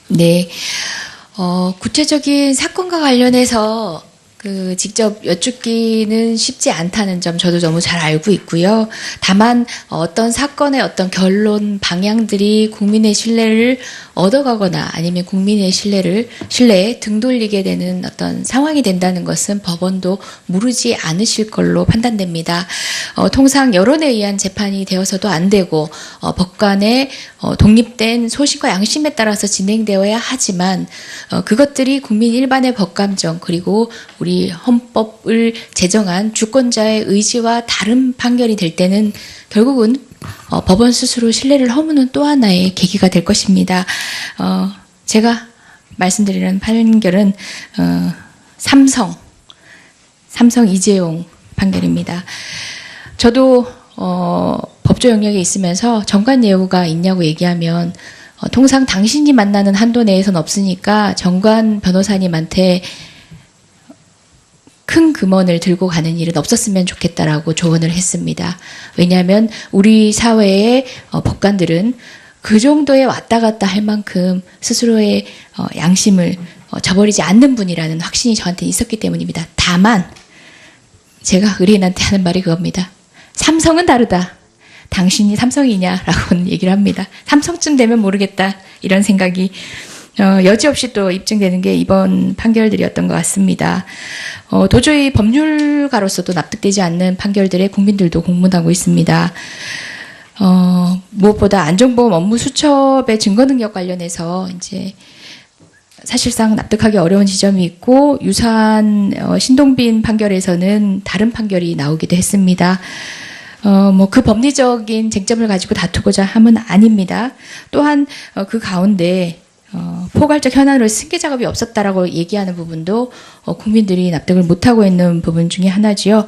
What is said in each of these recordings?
네. 구체적인 사건과 관련해서 직접 여쭙기는 쉽지 않다는 점 저도 너무 잘 알고 있고요. 다만 어떤 사건의 어떤 결론 방향들이 국민의 신뢰를 얻어가거나 아니면 국민의 신뢰에 등 돌리게 되는 어떤 상황이 된다는 것은 법원도 모르지 않으실 걸로 판단됩니다. 통상 여론에 의한 재판이 되어서도 안 되고 법관의 독립된 소신과 양심에 따라서 진행되어야 하지만 그것들이 국민 일반의 법감정 그리고 우리 헌법을 제정한 주권자의 의지와 다른 판결이 될 때는 결국은 법원 스스로 신뢰를 허무는 또 하나의 계기가 될 것입니다. 제가 말씀드리는 판결은 삼성 이재용 판결입니다. 저도 법조 영역에 있으면서 정관 예우가 있냐고 얘기하면 통상 당신이 만나는 한도 내에서는 없으니까 정관 변호사님한테 큰 금원을 들고 가는 일은 없었으면 좋겠다라고 조언을 했습니다. 왜냐하면 우리 사회의 법관들은 그 정도에 왔다 갔다 할 만큼 스스로의 양심을 저버리지 않는 분이라는 확신이 저한테 있었기 때문입니다. 다만 제가 의뢰인한테 하는 말이 그겁니다. 삼성은 다르다. 당신이 삼성이냐라고 얘기를 합니다. 삼성쯤 되면 모르겠다 이런 생각이 여지없이 또 입증되는 게 이번 판결들이었던 것 같습니다. 도저히 법률가로서도 납득되지 않는 판결들에 국민들도 공분하고 있습니다. 무엇보다 안전보험 업무 수첩의 증거 능력 관련해서 이제 사실상 납득하기 어려운 지점이 있고 유사한 신동빈 판결에서는 다른 판결이 나오기도 했습니다. 그 법리적인 쟁점을 가지고 다투고자 함은 아닙니다. 또한 그 가운데 포괄적 현안으로 승계 작업이 없었다라고 얘기하는 부분도 국민들이 납득을 못하고 있는 부분 중에 하나지요.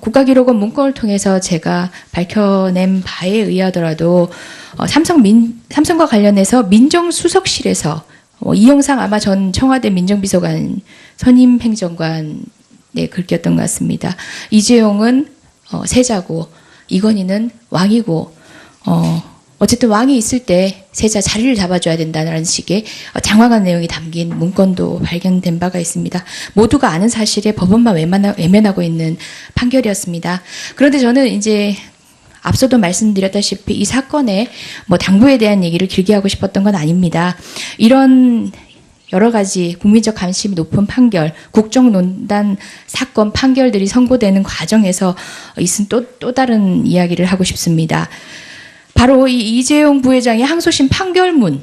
국가기록원 문건을 통해서 제가 밝혀낸 바에 의하더라도 삼성과 관련해서 민정수석실에서 이 영상 아마 전 청와대 민정비서관 선임 행정관에 글귀였던 것 같습니다. 이재용은 세자고 이건희는 왕이고 어쨌든 왕이 있을 때 세자 자리를 잡아줘야 된다는 식의 장황한 내용이 담긴 문건도 발견된 바가 있습니다. 모두가 아는 사실에 법원만 외면하고 있는 판결이었습니다. 그런데 저는 이제 앞서도 말씀드렸다시피 이 사건의 당부에 대한 얘기를 길게 하고 싶었던 건 아닙니다. 이런 여러 가지 국민적 관심이 높은 판결, 국정농단 사건 판결들이 선고되는 과정에서 있은 또 다른 이야기를 하고 싶습니다. 바로 이 이재용 부회장이 항소심 판결문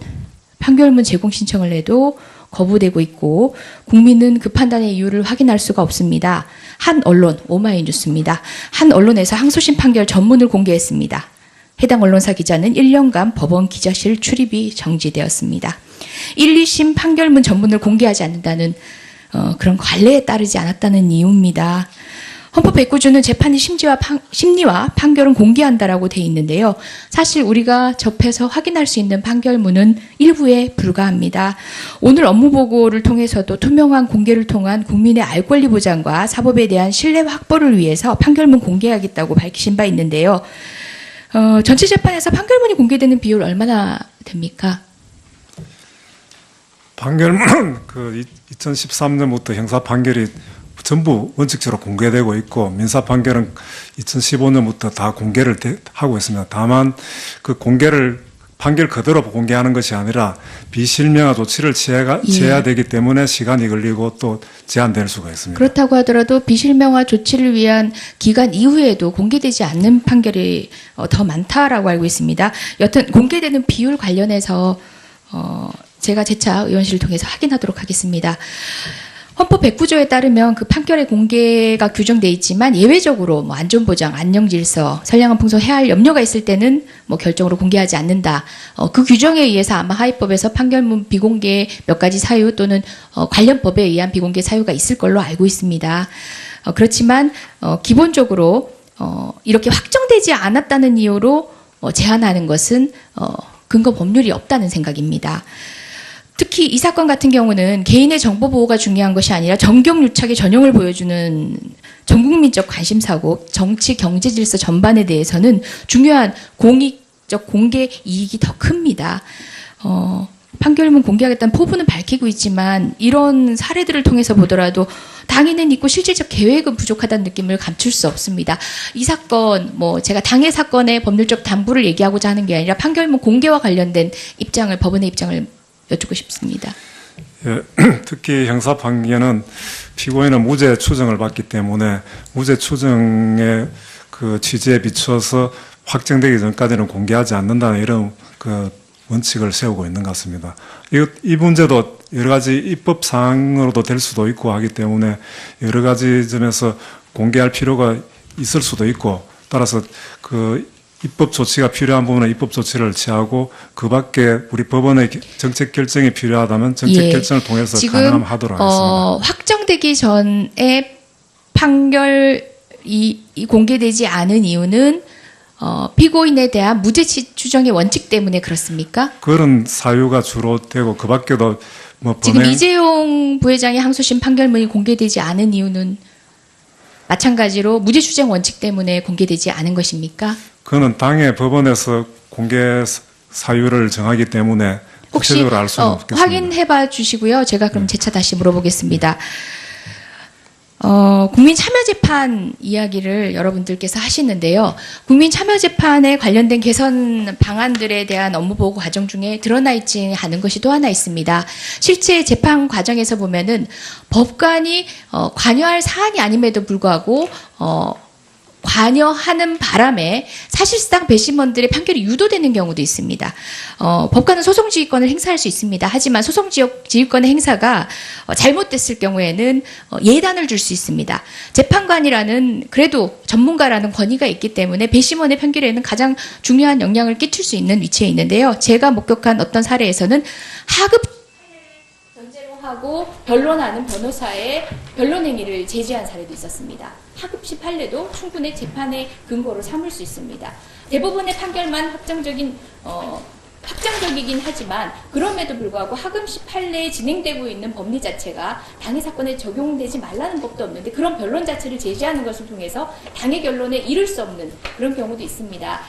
제공 신청을 해도 거부되고 있고 국민은 그 판단의 이유를 확인할 수가 없습니다. 한 언론, 오마이뉴스입니다. 한 언론에서 항소심 판결 전문을 공개했습니다. 해당 언론사 기자는 1년간 법원 기자실 출입이 정지되었습니다. 1, 2심 판결문 전문을 공개하지 않는다는 그런 관례에 따르지 않았다는 이유입니다. 헌법 109조는 재판의 심리와 판결은 공개한다라고 되어 있는데요. 사실 우리가 접해서 확인할 수 있는 판결문은 일부에 불과합니다. 오늘 업무보고를 통해서도 투명한 공개를 통한 국민의 알 권리 보장과 사법에 대한 신뢰 확보를 위해서 판결문 공개하겠다고 밝히신 바 있는데요. 전체 재판에서 판결문이 공개되는 비율 얼마나 됩니까? 판결문 2013년부터 형사 판결이 전부 원칙적으로 공개되고 있고 민사 판결은 2015년부터 다 공개를 하고 있습니다. 다만 그 판결 그대로 공개하는 것이 아니라 비실명화 조치를 취해야 되기 때문에 시간이 걸리고 또 제한될 수가 있습니다. 그렇다고 하더라도 비실명화 조치를 위한 기간 이후에도 공개되지 않는 판결이 더 많다라고 알고 있습니다. 여튼 공개되는 비율 관련해서 제가 재차 의원실을 통해서 확인하도록 하겠습니다. 헌법 109조에 따르면 그 판결의 공개가 규정돼 있지만 예외적으로 안전보장, 안녕질서, 선량한 풍속 해할 염려가 있을 때는 결정으로 공개하지 않는다. 그 규정에 의해서 아마 하위법에서 판결문 비공개 몇 가지 사유 또는 관련 법에 의한 비공개 사유가 있을 걸로 알고 있습니다. 그렇지만 기본적으로 이렇게 확정되지 않았다는 이유로 제한하는 것은 근거 법률이 없다는 생각입니다. 특히 이 사건 같은 경우는 개인의 정보 보호가 중요한 것이 아니라 정경유착의 전형을 보여주는 전국민적 관심사고 정치, 경제 질서 전반에 대해서는 중요한 공익적 공개 이익이 더 큽니다. 판결문 공개하겠다는 포부는 밝히고 있지만 이런 사례들을 통해서 보더라도 당에는 있고 실질적 계획은 부족하다는 느낌을 감출 수 없습니다. 이 사건, 제가 당해 사건의 법률적 담부를 얘기하고자 하는 게 아니라 판결문 공개와 관련된 입장을, 법원의 입장을 여쭙고 싶습니다. 예, 특히 형사 판결은 피고인은 무죄 추정을 받기 때문에 무죄 추정의 그 취지에 비춰서 확정되기 전까지는 공개하지 않는다는 이런 그 원칙을 세우고 있는 것 같습니다. 이 문제도 여러 가지 입법 사항으로도 될 수도 있고 하기 때문에 여러 가지 점에서 공개할 필요가 있을 수도 있고, 따라서 그 입법 조치가 필요한 부분은 입법 조치를 취하고 그 밖에 우리 법원의 정책 결정이 필요하다면 정책 결정을 통해서 가능하면 하도록 하겠습니다. 확정되기 전에 판결이 공개되지 않은 이유는 피고인에 대한 무죄 추정의 원칙 때문에 그렇습니까? 그런 사유가 주로 되고 그 밖에도 지금 이재용 부회장의 항소심 판결문이 공개되지 않은 이유는 마찬가지로 무죄 추정 원칙 때문에 공개되지 않은 것입니까? 그거는 당의 법원에서 공개 사유를 정하기 때문에 혹시 구체적으로 알 수는 없겠습니다. 확인해봐 주시고요. 제가 그럼 재차 다시 물어보겠습니다. 국민참여재판 이야기를 여러분들께서 하시는데요. 국민참여재판에 관련된 개선 방안들에 대한 업무보고 과정 중에 드러나 있지 않은 것이 또 하나 있습니다. 실제 재판 과정에서 보면은 법관이 관여할 사안이 아님에도 불구하고 관여하는 바람에 사실상 배심원들의 판결이 유도되는 경우도 있습니다. 법관은 소송지휘권을 행사할 수 있습니다. 하지만 소송지휘권의 행사가 잘못됐을 경우에는 예단을 줄 수 있습니다. 재판관이라는 그래도 전문가라는 권위가 있기 때문에 배심원의 판결에는 가장 중요한 영향을 끼칠 수 있는 위치에 있는데요. 제가 목격한 어떤 사례에서는 하급 전제로 하고 변론하는 변호사의 변론 행위를 제지한 사례도 있었습니다. 하급시 판례도 충분히 재판의 근거로 삼을 수 있습니다. 대법원의 판결만 확정적이긴 하지만 그럼에도 불구하고 하급시 판례에 진행되고 있는 법리 자체가 당해 사건에 적용되지 말라는 법도 없는데 그런 변론 자체를 제지하는 것을 통해서 당해 결론에 이를 수 없는 그런 경우도 있습니다.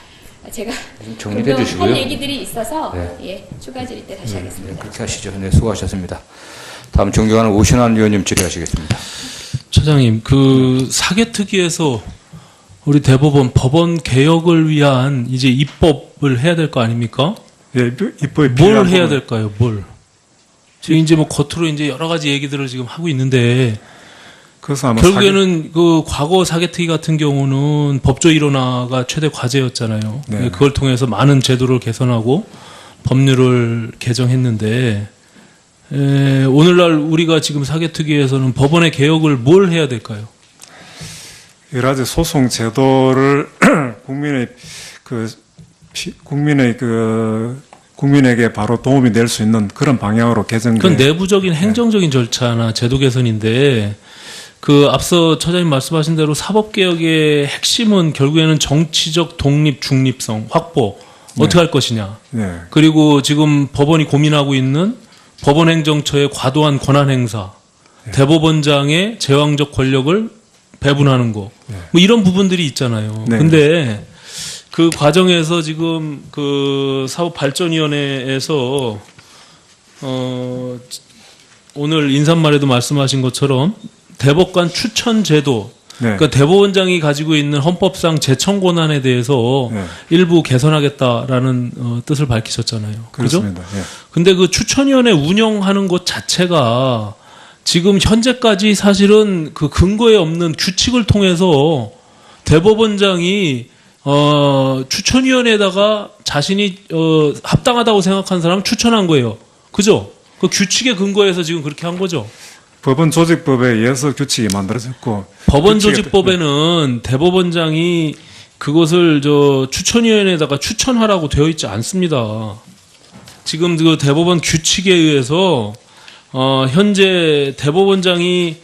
제가 정리해 주시고요. 할 얘기들이 있어서 네. 추가 질의 때 다시 하겠습니다. 네, 그렇게 하시죠. 네, 수고하셨습니다. 다음 존경하는 오신환 의원님 질의하시겠습니다. 처장님, 그 사개특위에서 우리 대법원 법원 개혁을 위한 이제 입법을 해야 될 거 아닙니까? 예, 입법이 뭘 필요한 해야 부분. 될까요? 뭘? 지금 이제 겉으로 이제 여러 가지 얘기들을 지금 하고 있는데 그래서 아마 결국에는 그 과거 사개특위 같은 경우는 법조 일원화가 최대 과제였잖아요. 네. 그걸 통해서 많은 제도를 개선하고 법률을 개정했는데 오늘날 우리가 지금 사개특위에서는 법원의 개혁을 뭘 해야 될까요? 여러 가지 소송 제도를 국민에게 바로 도움이 될 수 있는 그런 방향으로 개정돼. 그건 내부적인 행정적인 절차나 제도 개선인데 그 앞서 처장님 말씀하신 대로 사법개혁의 핵심은 결국에는 정치적 독립, 중립성 확보 어떻게 할 것이냐. 네. 그리고 지금 법원이 고민하고 있는 법원행정처의 과도한 권한 행사, 대법원장의 제왕적 권력을 배분하는 거, 뭐 이런 부분들이 있잖아요. 네. 근데 그 과정에서 지금 그 사법발전위원회에서 오늘 인사말에도 말씀하신 것처럼 대법관 추천 제도, 네. 그러니까 대법원장이 가지고 있는 헌법상 제청 권한에 대해서 네. 일부 개선하겠다라는 뜻을 밝히셨잖아요. 그죠? 그렇습니다. 예. 근데 그 추천위원회 운영하는 것 자체가 지금 현재까지 사실은 그 근거에 없는 규칙을 통해서 대법원장이 추천위원회에다가 자신이 합당하다고 생각한 사람을 추천한 거예요. 그죠? 그 규칙의 근거에서 지금 그렇게 한 거죠. 법원 조직법에 의해서 규칙이 만들어졌고 법원 규칙에- 조직법에는 대법원장이 그것을 추천위원회에다가 추천하라고 되어 있지 않습니다. 지금 그 대법원 규칙에 의해서 현재 대법원장이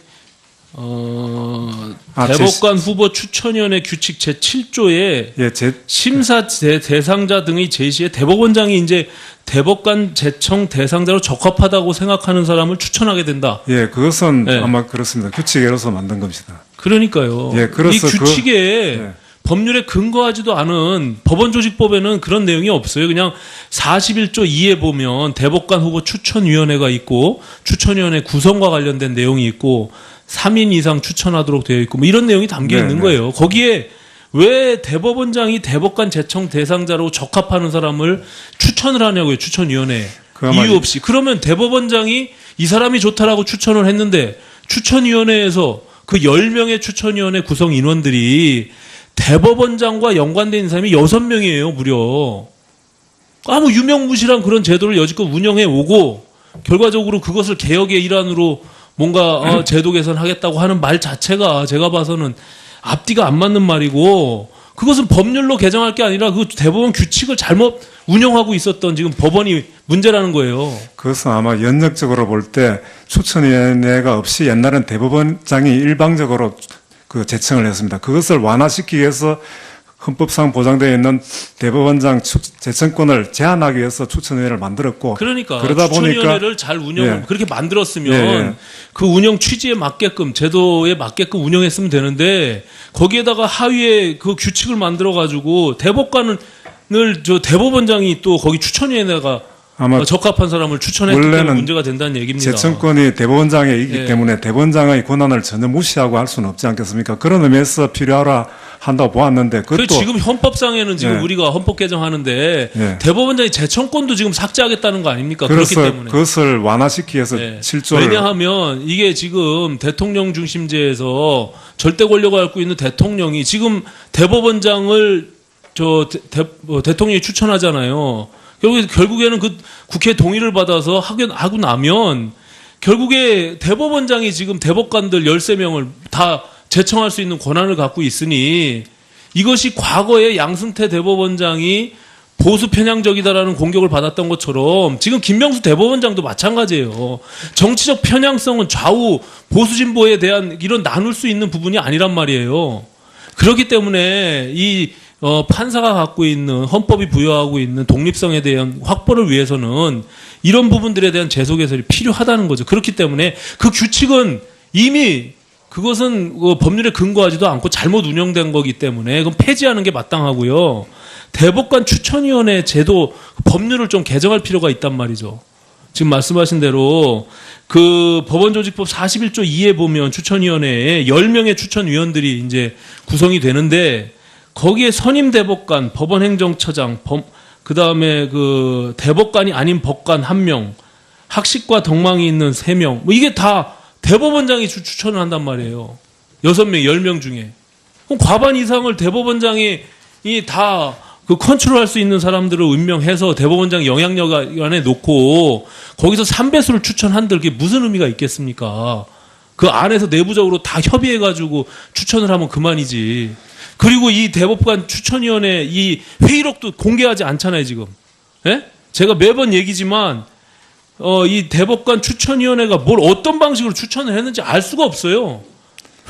대법관 후보 추천위원회 규칙 제7조에 예, 심사 대상자 등의 제시에 대법원장이 이제 대법관 제청 대상자로 적합하다고 생각하는 사람을 추천하게 된다. 예, 그것은 네. 아마 그렇습니다. 규칙에서 만든 겁니다. 그러니까요. 예, 그래서 이 규칙에 예. 법률에 근거하지도 않은 법원조직법에는 그런 내용이 없어요. 그냥 41조 2에 보면 대법관 후보 추천위원회가 있고 추천위원회 구성과 관련된 내용이 있고 3인 이상 추천하도록 되어 있고 뭐 이런 내용이 담겨 네, 있는 네. 거예요. 거기에 왜 대법원장이 대법관 제청 대상자로 적합하는 사람을 추천을 하냐고요. 추천위원회에. 그야말로- 이유 없이. 그러면 대법원장이 이 사람이 좋다라고 추천을 했는데 추천위원회에서 그 10명의 추천위원회 구성 인원들이 대법원장과 연관된 사람이 6명이에요, 무려. 아무 유명무실한 그런 제도를 여지껏 운영해 오고 결과적으로 그것을 개혁의 일환으로 뭔가 제도 개선하겠다고 하는 말 자체가 제가 봐서는 앞뒤가 안 맞는 말이고 그것은 법률로 개정할 게 아니라 그 대법원 규칙을 잘못 운영하고 있었던 지금 법원이 문제라는 거예요. 그것은 아마 연역적으로 볼 때 추천위원회가 없이 옛날엔 대법원장이 일방적으로 그 제청을 했습니다. 그것을 완화시키기 위해서 헌법상 보장되어 있는 대법원장 제청권을 제한하기 위해서 추천위원회를 만들었고 그러니까 그러다 추천위원회를 잘 운영을 예. 그렇게 만들었으면 예. 그 운영 취지에 맞게끔 제도에 맞게끔 운영했으면 되는데 거기에다가 하위에 그 규칙을 만들어 가지고 대법관을 저 대법원장이 또 거기 추천위원회가 아마 적합한 사람을 추천했기 때문에 원래는 문제가 된다는 얘기입니다. 제청권이 대법원장에 있기 예. 때문에 대법원장의 권한을 전혀 무시하고 할 수는 없지 않겠습니까? 그런 의미에서 필요하라 한다고 보았는데 그 그것도 지금 헌법상에는 지금 예. 우리가 헌법 개정하는데 예. 대법원장의 제청권도 지금 삭제하겠다는 거 아닙니까? 그렇기 그래서 때문에. 그것을 완화시키기 위해서 예. 7조를 왜냐하면 이게 지금 대통령 중심제에서 절대 권력을 갖고 있는 대통령이 지금 대법원장을 대통령이 추천하잖아요. 결국에는 그 국회 동의를 받아서 하고 나면 결국에 대법원장이 지금 대법관들 13명을 다 제청할 수 있는 권한을 갖고 있으니 이것이 과거에 양승태 대법원장이 보수 편향적이다라는 공격을 받았던 것처럼 지금 김명수 대법원장도 마찬가지예요. 정치적 편향성은 좌우 보수 진보에 대한 이런 나눌 수 있는 부분이 아니란 말이에요. 그렇기 때문에 이 판사가 갖고 있는 헌법이 부여하고 있는 독립성에 대한 확보를 위해서는 이런 부분들에 대한 제도 개선이 필요하다는 거죠. 그렇기 때문에 그 규칙은 이미 그것은 법률에 근거하지도 않고 잘못 운영된 거기 때문에 그건 폐지하는 게 마땅하고요. 대법관 추천위원회 제도 법률을 좀 개정할 필요가 있단 말이죠. 지금 말씀하신 대로 그 법원조직법 41조 2에 보면 추천위원회에 10명의 추천위원들이 이제 구성이 되는데 거기에 선임 대법관, 법원행정처장, 그 다음에 그 대법관이 아닌 법관 1명, 학식과 덕망이 있는 3명, 뭐 이게 다 대법원장이 추천을 한단 말이에요. 6명, 10명 중에. 그럼 과반 이상을 대법원장이 다 그 컨트롤할 수 있는 사람들을 임명해서 대법원장 영향력 안에 놓고 거기서 3배수를 추천한들 그게 무슨 의미가 있겠습니까? 그 안에서 내부적으로 다 협의해가지고 추천을 하면 그만이지. 그리고 이 대법관 추천위원회 이 회의록도 공개하지 않잖아요, 지금. 예? 제가 매번 얘기지만, 이 대법관 추천위원회가 뭘 어떤 방식으로 추천을 했는지 알 수가 없어요.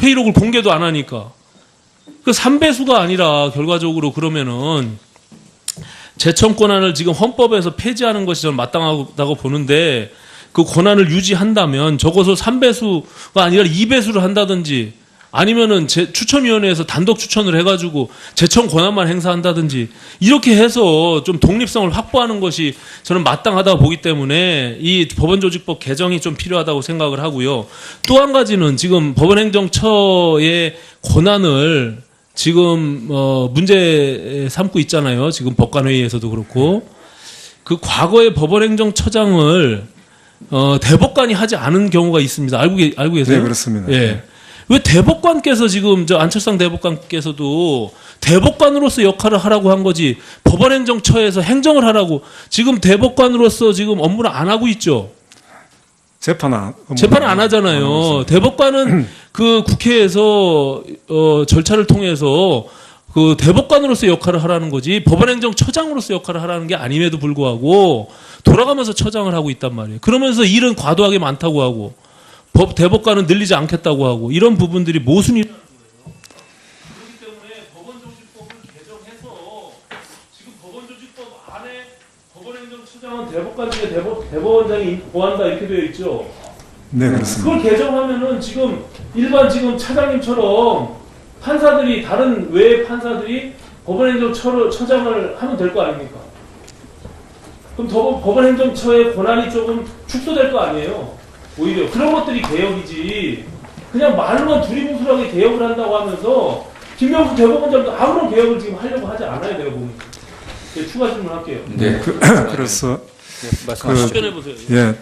회의록을 공개도 안 하니까. 그 3배수가 아니라 결과적으로 그러면은 제청 권한을 지금 헌법에서 폐지하는 것이 저는 마땅하다고 보는데 그 권한을 유지한다면 적어서 3배수가 아니라 2배수를 한다든지 아니면은 추천위원회에서 단독 추천을 해가지고 제청 권한만 행사한다든지 이렇게 해서 좀 독립성을 확보하는 것이 저는 마땅하다고 보기 때문에 이 법원조직법 개정이 좀 필요하다고 생각을 하고요. 또 한 가지는 지금 법원행정처의 권한을 지금 문제 삼고 있잖아요. 지금 법관회의에서도 그렇고 그 과거의 법원행정처장을 대법관이 하지 않은 경우가 있습니다. 알고 계세요? 네, 그렇습니다. 예. 왜 대법관께서 지금 안철상 대법관께서도 대법관으로서 역할을 하라고 한 거지 법원행정처에서 행정을 하라고 지금 대법관으로서 지금 업무를 안 하고 있죠. 재판을 안 하잖아요. 대법관은 그 국회에서 절차를 통해서 그 대법관으로서 역할을 하라는 거지 법원행정처장으로서 역할을 하라는 게 아님에도 불구하고 돌아가면서 처장을 하고 있단 말이에요. 그러면서 일은 과도하게 많다고 하고 대법관은 늘리지 않겠다고 하고 이런 부분들이 모순이라는 거예요. 그렇기 때문에 법원조직법을 개정해서 지금 법원조직법 안에 법원행정처장은 대법관 중에 대법원장이 보한다 이렇게 되어 있죠. 네, 그렇습니다. 그걸 개정하면은 지금 일반 지금 차장님처럼 판사들이 다른 외 판사들이 법원행정처장을 하면 될 거 아닙니까? 그럼 법원행정처의 권한이 조금 축소될 거 아니에요? 오히려 그런 것들이 개혁이지. 그냥 말로만 두리뭉술하게 개혁을 한다고 하면서 김명수 대법원장도 아무런 개혁을 지금 하려고 하지 않아요, 내가 보니까. 네, 추가 질문할게요. 네. 그래서 말씀하시죠. 답변해 보세요. 예,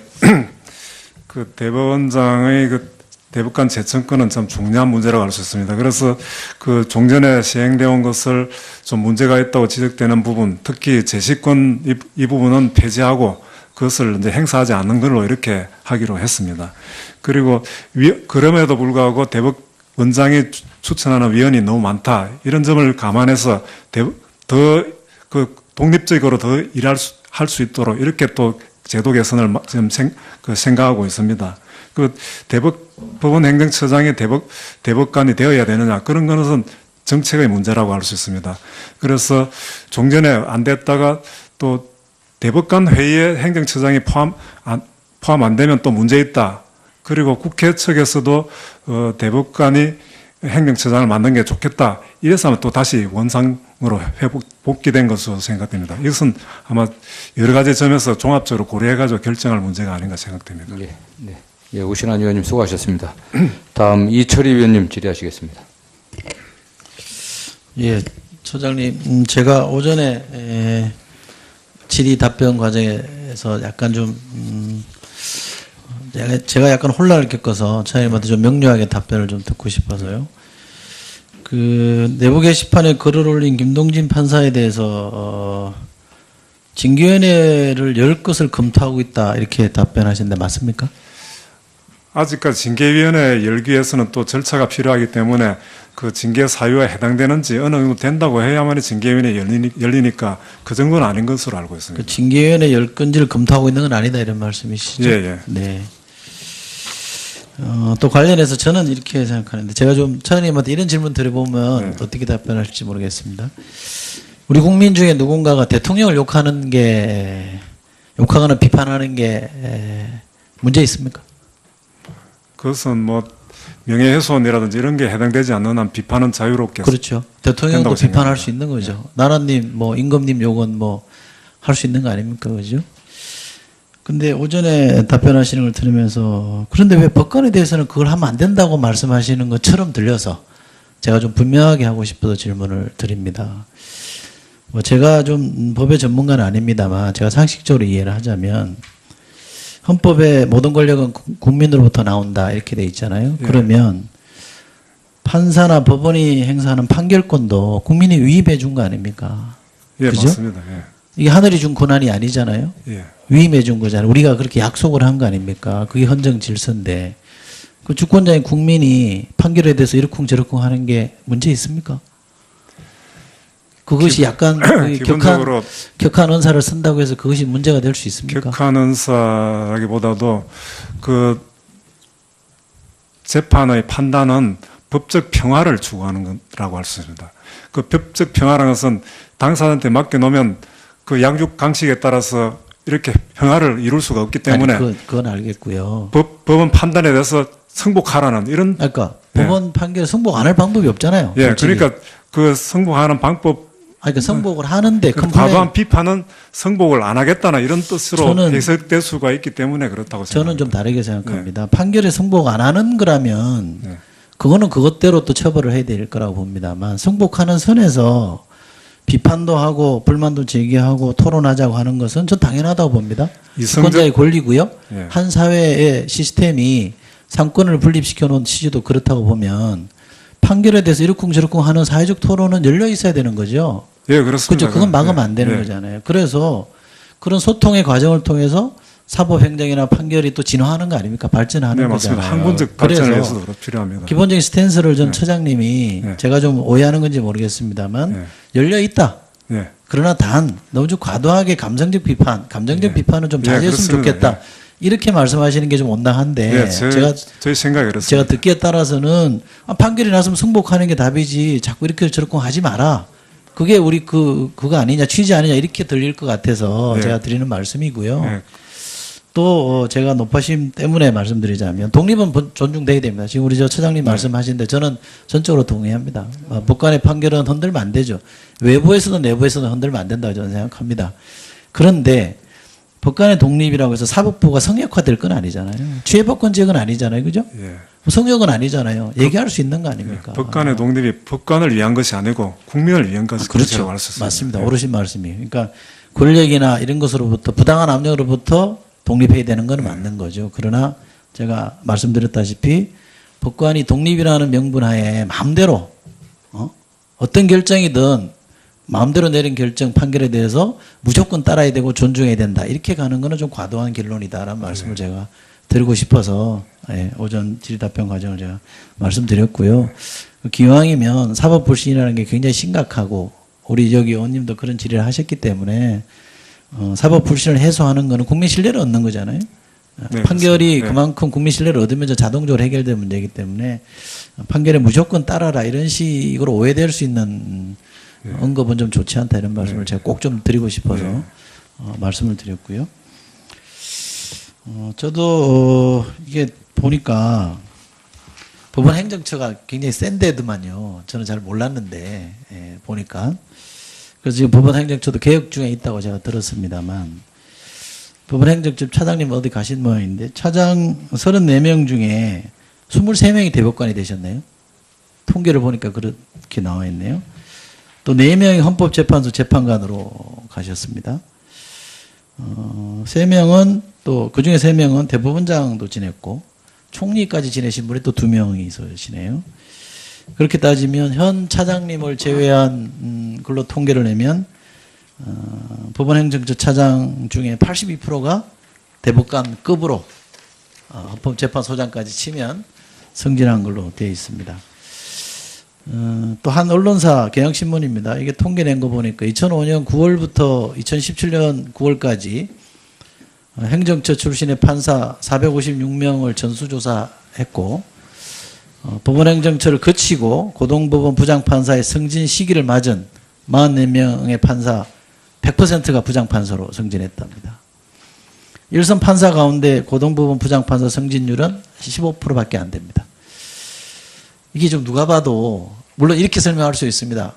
그 대법원장의 그 대법관 재청권은 참 중요한 문제라고 할 수 있습니다. 그래서 그 종전에 시행되어 온 것을 좀 문제가 있다고 지적되는 부분, 특히 재시권 이 부분은 폐지하고 그것을 이제 행사하지 않는 걸로 이렇게 하기로 했습니다. 그리고 그럼에도 불구하고 대법원장이 추천하는 위원이 너무 많다, 이런 점을 감안해서 더 그 독립적으로 더 할 수 있도록 이렇게 또 제도 개선을 지금 생각하고 있습니다. 그 법원 행정처장이 대법관이 되어야 되느냐, 그런 것은 정책의 문제라고 할 수 있습니다. 그래서 종전에 안 됐다가 또 대법관 회의에 행정처장이 포함 안 되면 또 문제 있다. 그리고 국회 측에서도 대법관이 행정처장을 만든 게 좋겠다. 이래서 하면 또 다시 원상으로 복귀된 것으로 생각됩니다. 이것은 아마 여러 가지 점에서 종합적으로 고려해가지고 결정할 문제가 아닌가 생각됩니다. 예, 네. 예, 오신환 의원님 수고하셨습니다. 다음 이철희 의원님 질의하시겠습니다. 예, 처장님, 제가 오전에 질의 답변 과정에서 약간 좀 제가 약간 혼란을 겪어서 처장님한테 좀 명료하게 답변을 좀 듣고 싶어서요. 그 내부 게시판에 글을 올린 김동진 판사에 대해서 징계위원회를 열 것을 검토하고 있다, 이렇게 답변하셨는데 맞습니까? 아직까지 징계위원회 열기 위해서는 또 절차가 필요하기 때문에 그 징계 사유에 해당되는지 어느 정도 된다고 해야만이 징계위원회 열리니까 그 정도는 아닌 것으로 알고 있습니다. 그 징계위원회 열 건지를 검토하고 있는 건 아니다, 이런 말씀이시죠? 예, 예. 네. 또 관련해서 저는 이렇게 생각하는데, 제가 좀 차장님한테 이런 질문 드려보면 네. 어떻게 답변하실지 모르겠습니다. 우리 국민 중에 누군가가 대통령을 욕하거나 비판하는 게 문제 있습니까? 그것은 뭐 명예훼손이라든지 이런 게 해당되지 않는 한 비판은 자유롭게 그렇죠. 대통령도 된다고 비판할 생각합니다. 수 있는 거죠. 나라님, 뭐 임금님 욕은 뭐 할 수 있는 거 아닙니까, 그죠? 근데 오전에 답변하시는 걸 들으면서, 그런데 왜 법관에 대해서는 그걸 하면 안 된다고 말씀하시는 것처럼 들려서 제가 좀 분명하게 하고 싶어서 질문을 드립니다. 뭐 제가 좀 법의 전문가는 아닙니다만 제가 상식적으로 이해를 하자면, 헌법에 모든 권력은 국민으로부터 나온다, 이렇게 돼 있잖아요. 예. 그러면 판사나 법원이 행사하는 판결권도 국민이 위임해 준 거 아닙니까? 예, 그죠? 맞습니다. 예. 이게 하늘이 준 권한이 아니잖아요. 예. 위임해 준 거잖아요. 우리가 그렇게 약속을 한 거 아닙니까? 그게 헌정 질서인데, 그 주권자인 국민이 판결에 대해서 이러쿵저러쿵 하는 게 문제 있습니까? 그것이 약간 그 기본적으로 격한 언사를 쓴다고 해서 그것이 문제가 될 수 있습니까? 격한 언사라기보다도 그 재판의 판단은 법적 평화를 추구하는 거라고 할 수 있습니다. 그 법적 평화라는 것은 당사자한테 맡겨놓으면 그 양육 강식에 따라서 이렇게 평화를 이룰 수가 없기 때문에 아니, 그건 알겠고요. 법원 판단에 대해서 승복하라는 이런 그러니까 예. 법원 판결 승복 안 할 방법이 없잖아요. 예, 솔직히. 그러니까 그 승복하는 방법 그러니까 승복을 하는데 그 컴플레인, 과도한 비판은 승복을 안 하겠다는 이런 뜻으로 저는- 해석될 수가 있기 때문에 그렇다고 생각합니다. 저는 좀 다르게 생각합니다. 판결에 승복 안 하는 거라면 네. 그거는 그것대로 또 처벌을 해야 될 거라고 봅니다만, 승복하는 선에서 비판도 하고 불만도 제기하고 토론하자고 하는 것은 전 당연하다고 봅니다. 주권자의 권리고요. 예. 한 사회의 시스템이 상권을 분립시켜 놓은 취지도 그렇다고 보면 판결에 대해서 이러쿵저러쿵 하는 사회적 토론은 열려 있어야 되는 거죠. 예, 그렇습니다. 그렇죠. 그건 막으면 안 되는 예. 거잖아요. 그래서 그런 소통의 과정을 통해서 사법행정이나 판결이 또 진화하는 거 아닙니까? 발전하는 네, 거잖아요. 맞습니다. 항문적 발전을 그래서 위해서도 필요합니다. 기본적인 스탠스를 전 네. 처장님이 네. 제가 좀 오해하는 건지 모르겠습니다만 네. 열려 있다. 예. 그러나 단 너무 좀 과도하게 감정적 비판은 좀 예, 자제했으면 그렇습니다. 좋겠다. 이렇게 말씀하시는 게 좀 온당한데, 예, 저희 생각이 그렇습니다. 제가 듣기에 따라서는 판결이 났으면 승복하는 게 답이지 자꾸 이렇게 저렇게 하지 마라. 그게 우리 그거 아니냐, 취지 아니냐, 이렇게 들릴 것 같아서 예. 제가 드리는 말씀이고요. 예. 또 제가 높아심 때문에 말씀드리자면 독립은 존중돼야 됩니다. 지금 우리 저 처장님 말씀하시는데 저는 전적으로 동의합니다. 법관의 판결은 흔들면 안 되죠. 외부에서도 내부에서도 흔들면 안 된다고 저는 생각합니다. 그런데 법관의 독립이라고 해서 사법부가 성역화될 건 아니잖아요. 취해법권제는 아니잖아요. 그죠? 예. 성역은 아니잖아요. 얘기할 수 있는 거 아닙니까? 법관의 독립이 법관을 위한 것이 아니고 국민을 위한 것이라고 그렇죠. 할 수 있습니다. 맞습니다. 예. 오르신 말씀이. 그러니까 권력이나 이런 것으로부터 부당한 압력으로부터 독립해야 되는 건 맞는 거죠. 그러나 제가 말씀드렸다시피 법관이 독립이라는 명분 하에 마음대로 어떤 결정이든 마음대로 내린 결정 판결에 대해서 무조건 따라야 되고 존중해야 된다. 이렇게 가는 거는 좀 과도한 결론이다라는 말씀을 제가 드리고 싶어서 오전 질의답변 과정을 제가 말씀드렸고요. 기왕이면 사법 불신이라는 게 굉장히 심각하고 우리 여기 의원님도 그런 질의를 하셨기 때문에 사법 불신을 해소하는 거는 국민 신뢰를 얻는 거잖아요. 네, 판결이 그렇습니다. 그만큼 국민 신뢰를 얻으면서 자동적으로 해결될 문제이기 때문에 판결에 무조건 따라라 이런 식으로 오해될 수 있는 언급은 좀 좋지 않다 이런 말씀을 제가 꼭 좀 드리고 싶어서 말씀을 드렸고요. 저도 이게 보니까 법원 행정처가 굉장히 센 데더만요. 저는 잘 몰랐는데 보니까 그래서 지금 법원 행정처도 개혁 중에 있다고 제가 들었습니다만 법원 행정처 차장님 어디 가신 모양인데 차장 34명 중에 23명이 대법관이 되셨네요. 통계를 보니까 그렇게 나와 있네요. 또 4명이 헌법재판소 재판관으로 가셨습니다. 3명은 또 그중에 3명은 대법원장도 지냈고 총리까지 지내신 분이 또 2명이 있으시네요. 그렇게 따지면 현 차장님을 제외한 걸로 통계를 내면 법원행정처 차장 중에 82%가 대법관급으로 헌법재판소장까지 치면 승진한 걸로 되어 있습니다. 또 한 언론사 경향신문입니다. 이게 통계 낸 거 보니까 2005년 9월부터 2017년 9월까지 행정처 출신의 판사 456명을 전수조사했고 법원행정처를 거치고 고등법원 부장판사의 승진 시기를 맞은 44명의 판사 100%가 부장판사로 승진했답니다. 일선 판사 가운데 고등법원 부장판사 승진율은 15%밖에 안 됩니다. 이게 좀 누가 봐도 물론 이렇게 설명할 수 있습니다.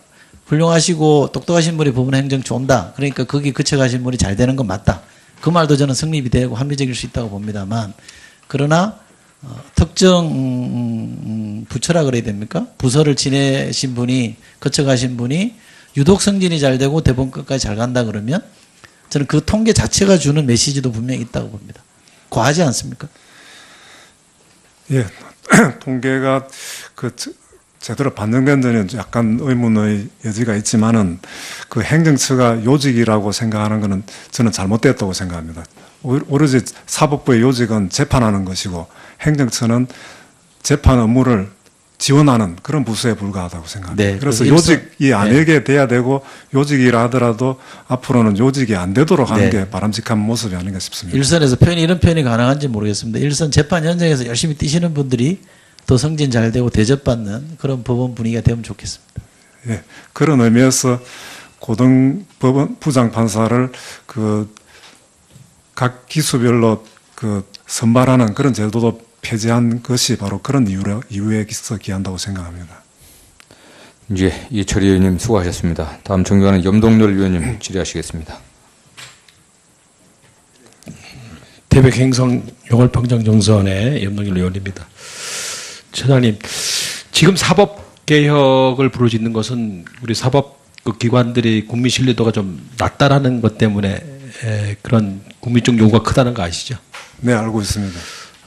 훌륭하시고 똑똑하신 분이 법원행정처 온다. 그러니까 거기 그쳐가신 분이 잘 되는 건 맞다. 그 말도 저는 성립이 되고 합리적일 수 있다고 봅니다만 그러나 특정 부처라 그래야 됩니까? 부서를 지내신 분이 거쳐가신 분이 유독 승진이 잘 되고 대법원까지 잘 간다 그러면 저는 그 통계 자체가 주는 메시지도 분명히 있다고 봅니다. 과하지 않습니까? 예, 통계가 제대로 반영된 데는 약간 의문의 여지가 있지만은 그 행정처가 요직이라고 생각하는 것은 저는 잘못됐다고 생각합니다. 오로지 사법부의 요직은 재판하는 것이고 행정처는 재판 업무를 지원하는 그런 부서에 불과하다고 생각합니다. 네, 그래서 그래서 요직이 아니게 돼야 되고 요직이라 하더라도 앞으로는 요직이 안 되도록 하는 게 바람직한 모습이 아닌가 싶습니다. 일선에서 이런 표현이 가능한지 모르겠습니다. 일선 재판 현장에서 열심히 뛰시는 분들이 더 승진 잘 되고 대접받는 그런 법원 분위기가 되면 좋겠습니다. 예, 그런 의미에서 고등법원 부장판사를 각 기수별로 선발하는 그런 제도도 폐지한 것이 바로 그런 이유에서 기한다고 생각합니다. 이제 이철희 의원님 수고하셨습니다. 다음 존경하는 염동열 의원님 질의하시겠습니다. 태백 행성 용월평창정선의 염동열 의원입니다. 처장님, 지금 사법개혁을 부르짖는 것은 우리 사법 기관들이 국민 신뢰도가 좀 낮다라는 것 때문에 그런 국민적 요구가 크다는 거 아시죠? 네, 알고 있습니다.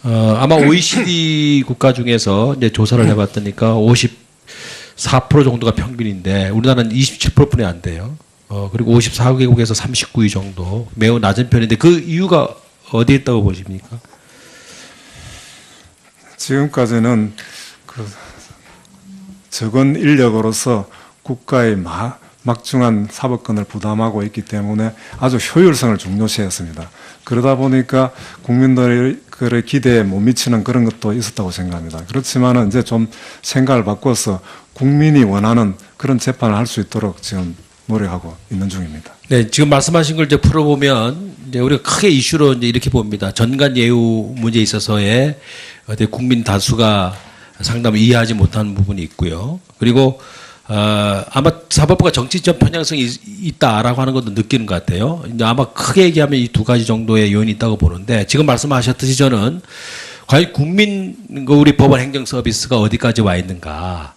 아마 OECD 국가 중에서 이제 조사를 해봤더니까 54% 정도가 평균인데 우리나라는 27%뿐이 안 돼요. 그리고 54개국에서 39위 정도 매우 낮은 편인데 그 이유가 어디에 있다고 보십니까? 지금까지는 적은 인력으로서 국가의 막중한 사법권을 부담하고 있기 때문에 아주 효율성을 중요시했습니다. 그러다 보니까 국민들의 기대에 못 미치는 그런 것도 있었다고 생각합니다. 그렇지만 이제 좀 생각을 바꿔서 국민이 원하는 그런 재판을 할 수 있도록 지금 노력하고 있는 중입니다. 네, 지금 말씀하신 걸 이제 풀어보면 이제 우리가 크게 이슈로 이제 이렇게 봅니다. 전관 예우 문제에 있어서의 어떤 국민 다수가 상당히 이해하지 못하는 부분이 있고요. 그리고 아마 사법부가 정치적 편향성이 있다라고 하는 것도 느끼는 것 같아요. 이제 아마 크게 얘기하면 이 두 가지 정도의 요인이 있다고 보는데 지금 말씀하셨듯이 저는 과연 우리 법원 행정 서비스가 어디까지 와 있는가.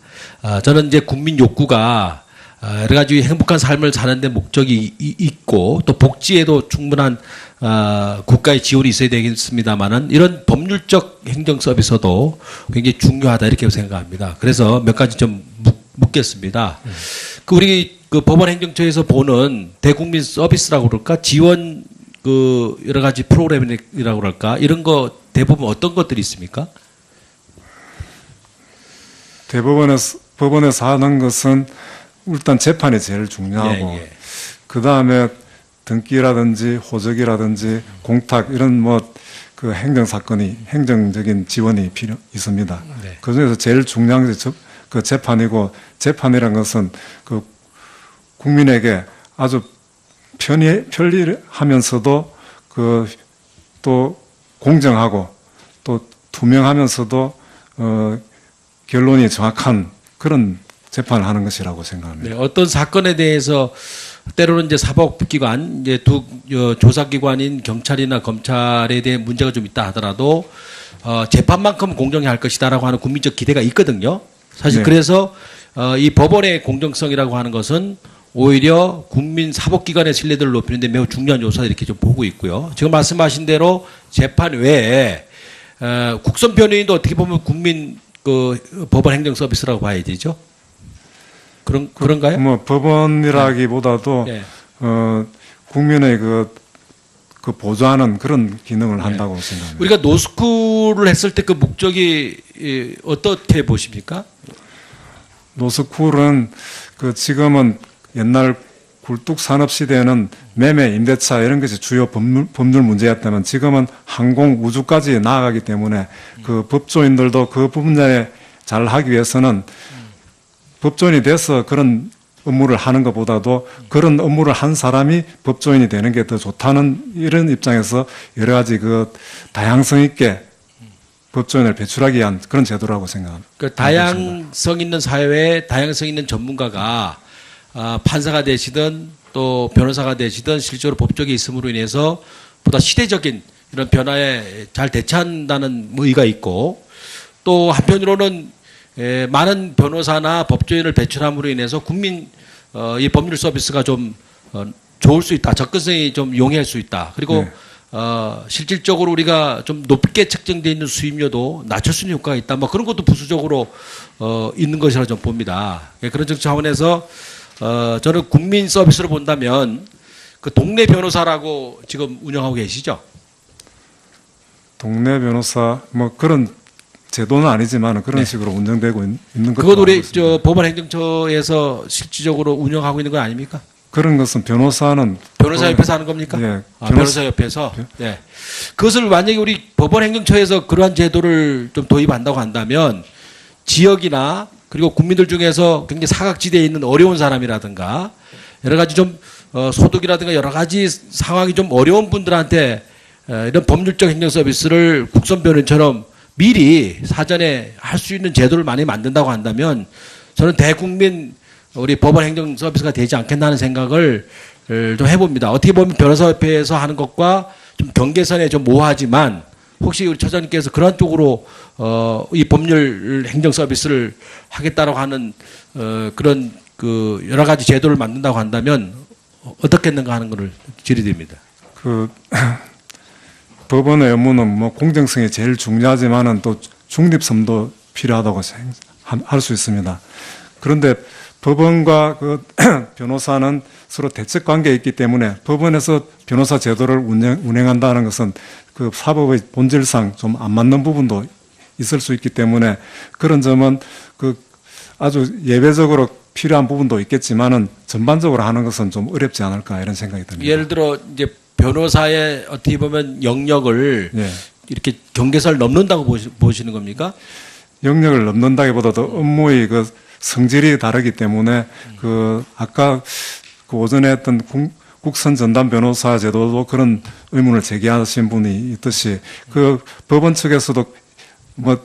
저는 이제 국민 욕구가 여러 가지 행복한 삶을 사는데 목적이 있고 또 복지에도 충분한 국가의 지원이 있어야 되겠습니다만은 이런 법률적 행정 서비스도 굉장히 중요하다 이렇게 생각합니다. 그래서 몇 가지 좀 묻겠습니다. 우리 법원 행정처에서 보는 대국민 서비스라고 그럴까 지원 여러 가지 프로그램이라고 그럴까 이런 거 대부분 어떤 것들이 있습니까? 법원에서 하는 것은 일단 재판이 제일 중요하고 예, 예. 그 다음에 등기라든지 호적이라든지 공탁 이런 그 행정적인 지원이 있습니다. 네. 그 중에서 제일 중요한 게 그 재판이고 재판이란 것은 그 국민에게 아주 편리하면서도 또 공정하고 또 투명하면서도 결론이 정확한 그런 재판을 하는 것이라고 생각합니다. 네, 어떤 사건에 대해서 때로는 이제 사법기관, 이제 조사기관인 경찰이나 검찰에 대한 문제가 좀 있다 하더라도 재판만큼 공정히 할 것이다라고 하는 국민적 기대가 있거든요. 사실 네. 그래서 이 법원의 공정성이라고 하는 것은 오히려 국민 사법기관의 신뢰도를 높이는 데 매우 중요한 요소다 이렇게 좀 보고 있고요. 지금 말씀하신 대로 재판 외에 국선 변호인도 어떻게 보면 국민 법원 행정 서비스라고 봐야 되죠. 그런가요? 법원이라기보다도 네. 국민의 그 보좌하는 그런 기능을 한다고 생각합니다. 우리가 노스쿨을 했을 때 그 목적이 어떻게 보십니까? 노스쿨은 지금은 옛날 굴뚝 산업 시대에는 매매, 임대차 이런 것이 주요 법률 문제였다면 지금은 항공, 우주까지 나아가기 때문에 그 법조인들도 그 분야에 잘 하기 위해서는 법조인이 돼서 그런 업무를 하는 것보다도 그런 업무를 한 사람이 법조인이 되는 게 더 좋다는 이런 입장에서 여러 가지 다양성 있게 법조인을 배출하기 위한 그런 제도라고 생각합니다. 그 다양성 있는 사회에 다양성 있는 전문가가 판사가 되시든 또 변호사가 되시든 실제로 법조계에 있음으로 인해서 보다 시대적인 이런 변화에 잘 대처한다는 의의가 있고 또 한편으로는 많은 변호사나 법조인을 배출함으로 인해서 국민 이 법률 서비스가 좀 좋을 수 있다. 접근성이 좀 용이할 수 있다. 그리고 네. 실질적으로 우리가 좀 높게 책정되어 있는 수임료도 낮출 수 있는 효과가 있다. 그런 것도 부수적으로 있는 것이라 좀 봅니다. 그런 차원에서 저는 국민 서비스로 본다면 그 동네 변호사라고 지금 운영하고 계시죠? 동네 변호사 그런 제도는 아니지만 그런 네. 식으로 운영되고 있는 것도 그것 우리 알고 있습니다. 법원 행정처에서 실질적으로 운영하고 있는 건 아닙니까? 그런 것은 변호사는 변호사협회에서 하는 겁니까? 예, 변호사협회에서. 네. 그것을 만약에 우리 법원 행정처에서 그러한 제도를 좀 도입한다고 한다면 지역이나 그리고 국민들 중에서 굉장히 사각지대에 있는 어려운 사람이라든가 여러 가지 좀 소득이라든가 여러 가지 상황이 좀 어려운 분들한테 이런 법률적 행정 서비스를 국선 변호인처럼 미리 사전에 할 수 있는 제도를 많이 만든다고 한다면 저는 대국민 우리 법원 행정 서비스가 되지 않겠나는 생각을 좀 해봅니다. 어떻게 보면 변호사협회에서 하는 것과 좀 경계선에 좀 모호하지만 혹시 우리 처장님께서 그런 쪽으로 이 법률 행정 서비스를 하겠다라고 하는 그런 여러 가지 제도를 만든다고 한다면 어떻겠는가 하는 것을 질의드립니다. 법원의 업무는 공정성이 제일 중요하지만은 또 중립성도 필요하다고 할 수 있습니다. 그런데 법원과 변호사는 서로 대척 관계에 있기 때문에 법원에서 변호사 제도를 운행한다는 것은 그 사법의 본질상 좀 안 맞는 부분도 있을 수 있기 때문에 그런 점은 아주 예외적으로 필요한 부분도 있겠지만은 전반적으로 하는 것은 좀 어렵지 않을까 이런 생각이 듭니다. 예를 들어 이제 변호사의 어떻게 보면 영역을 예. 이렇게 경계선을 넘는다고 보시는 겁니까? 영역을 넘는다기보다도 업무의 성질이 다르기 때문에 아까 오전에 했던 국선 전담 변호사 제도도 그런 의문을 제기하신 분이 있듯이 그 법원 측에서도 뭐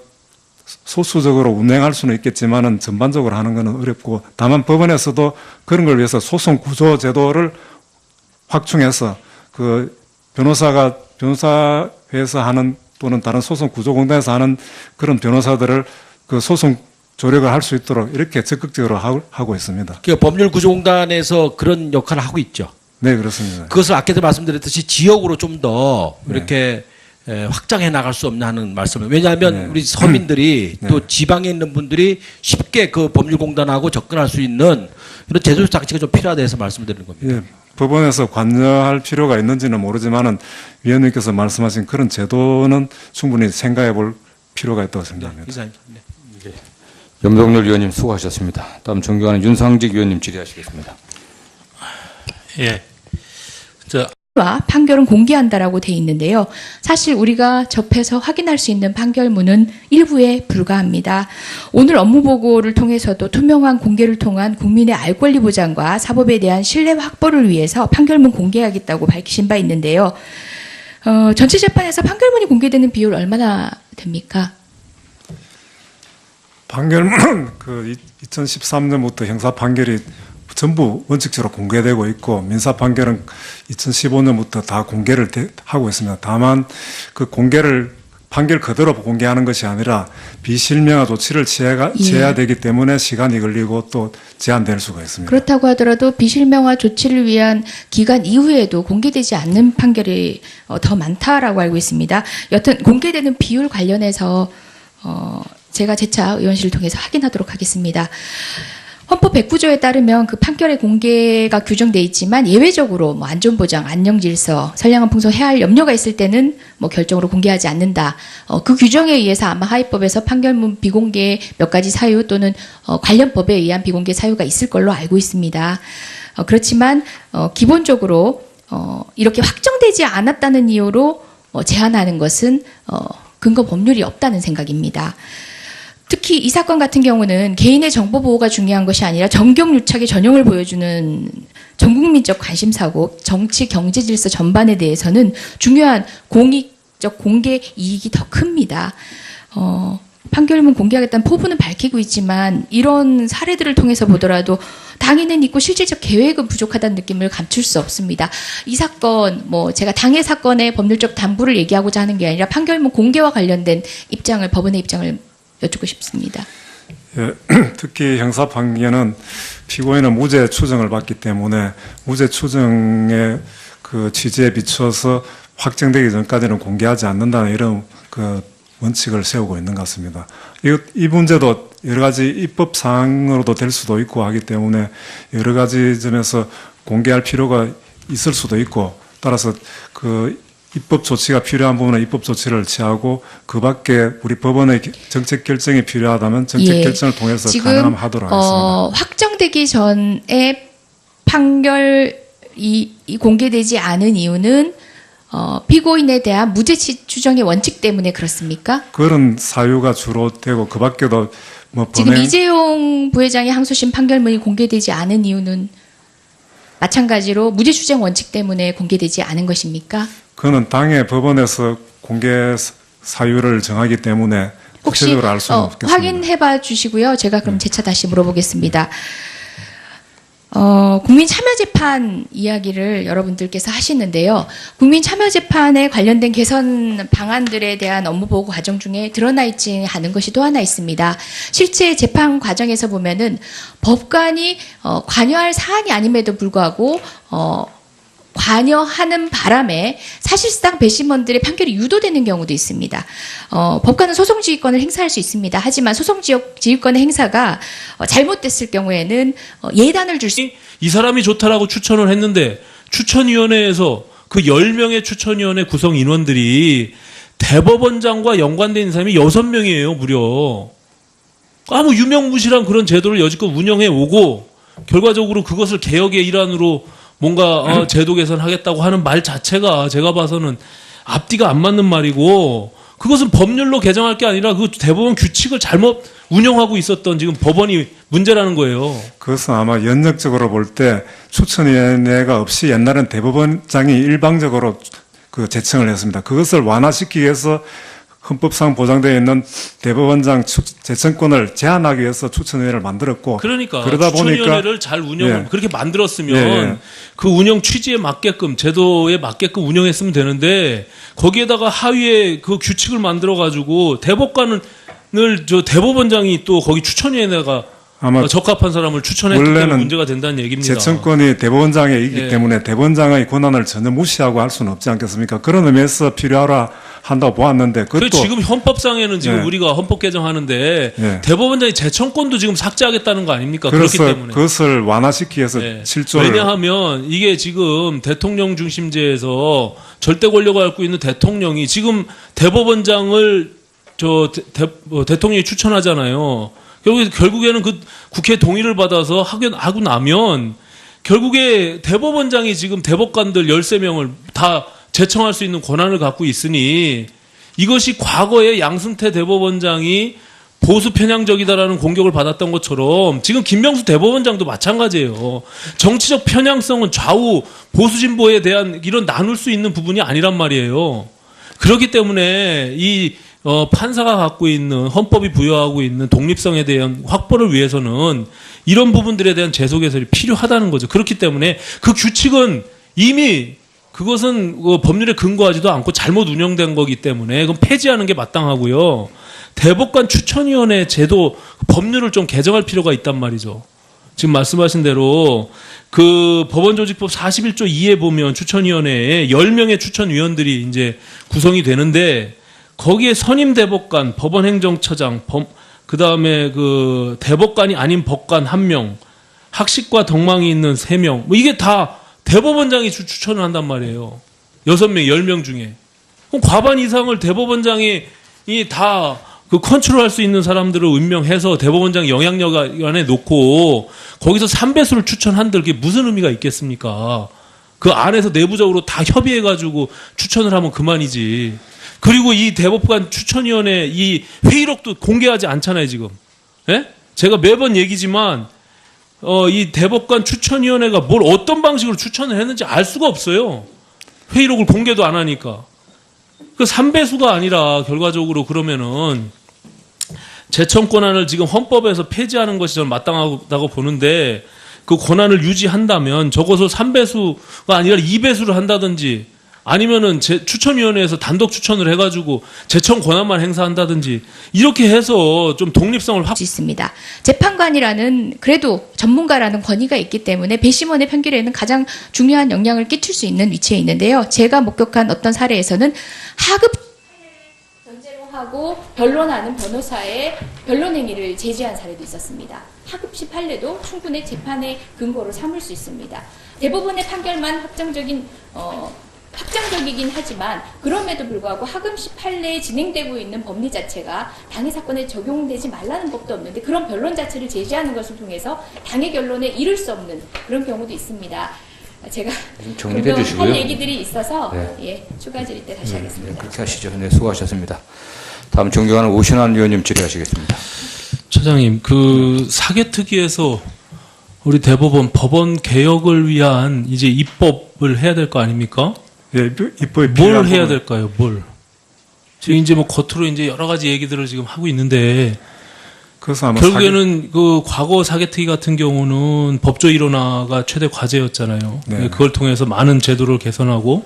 소수적으로 운행할 수는 있겠지만은 전반적으로 하는 것은 어렵고 다만 법원에서도 그런 걸 위해서 소송 구조 제도를 확충해서 그 변호사회에서 하는 또는 다른 소송 구조공단에서 하는 그런 변호사들을 그 소송 조력을 할 수 있도록 이렇게 적극적으로 하고 있습니다. 그 법률구조공단에서 그런 역할을 하고 있죠. 네, 그렇습니다. 그것을 아까도 말씀드렸듯이 지역으로 좀 더 이렇게 확장해 나갈 수 없나 하는 말씀을. 왜냐하면 네. 우리 서민들이 네. 또 지방에 있는 분들이 쉽게 그 법률공단하고 접근할 수 있는 이런 제도적 장치가 좀 필요하다 해서 말씀드리는 겁니다. 예, 법원에서 관여할 필요가 있는지는 모르지만은 위원님께서 말씀하신 그런 제도는 충분히 생각해 볼 필요가 있다고 생각합니다. 이사님. 네. 염동열 위원님 수고하셨습니다. 다음 존경하는 윤상직 위원님 질의하시겠습니다. 예. 자, 와 판결은 공개한다라고 돼 있는데요. 사실 우리가 접해서 확인할 수 있는 판결문은 일부에 불과합니다. 오늘 업무 보고를 통해서도 투명한 공개를 통한 국민의 알 권리 보장과 사법에 대한 신뢰 확보를 위해서 판결문 공개하겠다고 밝히신 바 있는데요. 전체 재판에서 판결문이 공개되는 비율 얼마나 됩니까? 판결문은 그 2013년부터 형사 판결이 전부 원칙적으로 공개되고 있고 민사 판결은 2015년부터 다 공개를 하고 있습니다. 다만 그 공개를 판결 그대로 공개하는 것이 아니라 비실명화 조치를 취해야 되기 때문에 시간이 걸리고 또 제한될 수가 있습니다. 그렇다고 하더라도 비실명화 조치를 위한 기간 이후에도 공개되지 않는 판결이 더 많다라고 알고 있습니다. 여튼 공개되는 비율 관련해서 제가 재차 의원실을 통해서 확인하도록 하겠습니다. 헌법 109조에 따르면 그 판결의 공개가 규정돼 있지만 예외적으로 뭐 안전보장, 안녕질서, 선량한 풍속 해야 할 염려가 있을 때는 뭐 결정으로 공개하지 않는다. 그 규정에 의해서 아마 하위법에서 판결문 비공개 몇 가지 사유 또는 관련 법에 의한 비공개 사유가 있을 걸로 알고 있습니다. 그렇지만 기본적으로 이렇게 확정되지 않았다는 이유로 제한하는 것은 근거 법률이 없다는 생각입니다. 특히 이 사건 같은 경우는 개인의 정보 보호가 중요한 것이 아니라 정경유착의 전형을 보여주는 전국민적 관심사고 정치 경제 질서 전반에 대해서는 중요한 공익적 공개 이익이 더 큽니다. 판결문 공개하겠다는 포부는 밝히고 있지만 이런 사례들을 통해서 보더라도 당위는 있고 실질적 계획은 부족하다는 느낌을 감출 수 없습니다. 이 사건, 제가 당해 사건의 법률적 담보를 얘기하고자 하는 게 아니라 판결문 공개와 관련된 입장을, 법원의 입장을 여쭙고 싶습니다. 예, 특히 형사 판결은 피고인은 무죄 추정을 받기 때문에 무죄 추정의 그 취지에 비춰서 확정되기 전까지는 공개하지 않는다는 이런 그 원칙을 세우고 있는 것 같습니다. 이 문제도 여러 가지 입법 사항으로도 될 수도 있고 하기 때문에 여러 가지 점에서 공개할 필요가 있을 수도 있고 따라서 그 입법 조치가 필요한 부분은 입법 조치를 취하고 그 밖에 우리 법원의 정책 결정이 필요하다면 정책 결정을 통해서 가능하면 하도록 하겠습니다. 확정되기 전에 판결이 공개되지 않은 이유는 피고인에 대한 무죄 추정의 원칙 때문에 그렇습니까? 그런 사유가 주로 되고 그 밖에도 지금 이재용 부회장의 항소심 판결문이 공개되지 않은 이유는 마찬가지로 무죄 추정 원칙 때문에 공개되지 않은 것입니까? 그는 당의 법원에서 공개 사유를 정하기 때문에 혹시 구체적으로 알 수는 없겠습니다. 확인해봐 주시고요. 제가 그럼 재차 다시 물어보겠습니다. 국민참여재판 이야기를 여러분들께서 하시는데요. 국민참여재판에 관련된 개선 방안들에 대한 업무보고 과정 중에 드러나 있지 않은 것이 또 하나 있습니다. 실제 재판 과정에서 보면은 법관이 관여할 사안이 아님에도 불구하고 관여하는 바람에 사실상 배심원들의 판결이 유도되는 경우도 있습니다. 법관은 소송지휘권을 행사할 수 있습니다. 하지만 소송지휘권의 행사가 잘못됐을 경우에는 예단을 줄 수 이 사람이 좋다라고 추천을 했는데 추천위원회에서 그 10명의 추천위원회 구성 인원들이 대법원장과 연관된 사람이 6명이에요, 무려. 아무 유명무실한 그런 제도를 여지껏 운영해 오고 결과적으로 그것을 개혁의 일환으로 뭔가 제도 개선하겠다고 하는 말 자체가 제가 봐서는 앞뒤가 안 맞는 말이고 그것은 법률로 개정할 게 아니라 그 대법원 규칙을 잘못 운영하고 있었던 지금 법원이 문제라는 거예요. 그것은 아마 연역적으로 볼 때 추천위원회가 없이 옛날엔 대법원장이 일방적으로 그 제청을 했습니다. 그것을 완화시키기 위해서 헌법상 보장되어 있는 대법원장 제청권을 제한하기 위해서 추천위원회를 만들었고, 그러니까 그러다 추천위원회를 잘 운영을 예. 그렇게 만들었으면 예. 그 운영 취지에 맞게끔 제도에 맞게끔 운영했으면 되는데 거기에다가 하위에 그 규칙을 만들어 가지고 대법관을 저 대법원장이 또 거기 추천위원회가 아마 적합한 사람을 추천했기 때문에 원래는 문제가 된다는 얘기입니다. 제청권이 대법원장에 있기 예. 때문에 대법원장의 권한을 전혀 무시하고 할 수는 없지 않겠습니까? 그런 의미에서 필요하라 한다고 보았는데, 그 그것도 지금 헌법상에는 지금 예. 우리가 헌법 개정하는데 예. 대법원장의 제청권도 지금 삭제하겠다는 거 아닙니까? 그렇기 그래서 때문에. 그것을 완화시키기 위해서 예. 7조를 왜냐하면 이게 지금 대통령 중심제에서 절대 권력을 갖고 있는 대통령이 지금 대법원장을 대통령이 추천하잖아요. 결국에는 그 국회 동의를 받아서 하고 나면 결국에 대법원장이 지금 대법관들 13명을 다 제청할 수 있는 권한을 갖고 있으니 이것이 과거에 양승태 대법원장이 보수 편향적이다라는 공격을 받았던 것처럼 지금 김명수 대법원장도 마찬가지예요. 정치적 편향성은 좌우 보수 진보에 대한 이런 나눌 수 있는 부분이 아니란 말이에요. 그렇기 때문에 이 판사가 갖고 있는 헌법이 부여하고 있는 독립성에 대한 확보를 위해서는 이런 부분들에 대한 제소 개선이 필요하다는 거죠. 그렇기 때문에 그 규칙은 이미 그것은 법률에 근거하지도 않고 잘못 운영된 거기 때문에 그건 폐지하는 게 마땅하고요. 대법관 추천위원회 제도 법률을 좀 개정할 필요가 있단 말이죠. 지금 말씀하신 대로 그 법원조직법 41조 2에 보면 추천위원회에 10명의 추천위원들이 이제 구성이 되는데 거기에 선임 대법관, 법원행정처장, 그 다음에 그 대법관이 아닌 법관 1명, 학식과 덕망이 있는 3명, 뭐 이게 다 대법원장이 추천을 한단 말이에요. 6명, 10명 중에. 그럼 과반 이상을 대법원장이 다 그 컨트롤할 수 있는 사람들을 임명해서 대법원장 영향력 안에 놓고 거기서 3배수를 추천한들 그게 무슨 의미가 있겠습니까? 그 안에서 내부적으로 다 협의해가지고 추천을 하면 그만이지. 그리고 이 대법관 추천위원회 이 회의록도 공개하지 않잖아요, 지금. 예? 제가 매번 얘기지만, 이 대법관 추천위원회가 뭘 어떤 방식으로 추천을 했는지 알 수가 없어요. 회의록을 공개도 안 하니까. 그 3배수가 아니라 결과적으로 그러면은 제청 권한을 지금 헌법에서 폐지하는 것이 저는 마땅하다고 보는데 그 권한을 유지한다면 적어서 3배수가 아니라 2배수를 한다든지 아니면은 추천위원회에서 단독 추천을 해가지고 제청 권한만 행사한다든지 이렇게 해서 좀 독립성을 수 있습니다. 재판관이라는 그래도 전문가라는 권위가 있기 때문에 배심원의 판결에는 가장 중요한 영향을 끼칠 수 있는 위치에 있는데요. 제가 목격한 어떤 사례에서는 하급 전제로 하고 변론하는 변호사의 변론 행위를 제지한 사례도 있었습니다. 하급시 판례도 충분히 재판의 근거로 삼을 수 있습니다. 대법원의 판결만 확정적이긴 하지만 그럼에도 불구하고 하급시 판례에 진행되고 있는 법리 자체가 당해 사건에 적용되지 말라는 법도 없는데 그런 변론 자체를 제시하는 것을 통해서 당해 결론에 이를 수 없는 그런 경우도 있습니다. 제가 정리해 주시고요. 할 얘기들이 있어서 네. 예, 추가 질의 때 다시 하겠습니다. 그렇게 하시죠. 네, 수고하셨습니다. 다음 존경하는 오신환 위원님 질의하시겠습니다. 처장님, 그 사개특위에서 우리 대법원 법원 개혁을 위한 이제 입법을 해야 될 거 아닙니까? 예, 입법이 뭘 필요한 해야 부분. 될까요? 뭘? 지금 이제 뭐 겉으로 이제 여러 가지 얘기들을 지금 하고 있는데 그래서 아마 결국에는 그 과거 사개특위 같은 경우는 법조 일원화가 최대 과제였잖아요. 네. 그걸 통해서 많은 제도를 개선하고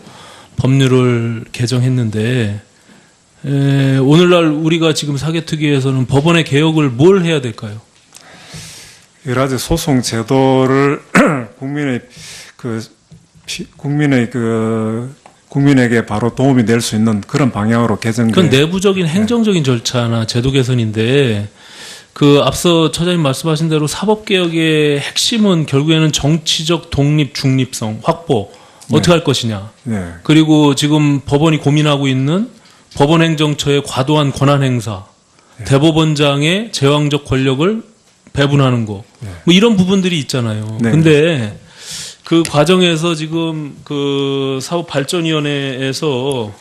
법률을 개정했는데 오늘날 우리가 지금 사개특위에서는 법원의 개혁을 뭘 해야 될까요? 여러 가지 소송 제도를 국민에게 바로 도움이 될 수 있는 그런 방향으로 개정돼. 그건 내부적인 행정적인 절차나 제도 개선인데 그 앞서 처장님 말씀하신 대로 사법개혁의 핵심은 결국에는 정치적 독립, 중립성 확보 어떻게 할 것이냐. 네. 그리고 지금 법원이 고민하고 있는 법원행정처의 과도한 권한 행사, 대법원장의 제왕적 권력을 배분하는 거, 뭐 이런 부분들이 있잖아요. 네. 근데 그 과정에서 지금 그 사법발전위원회에서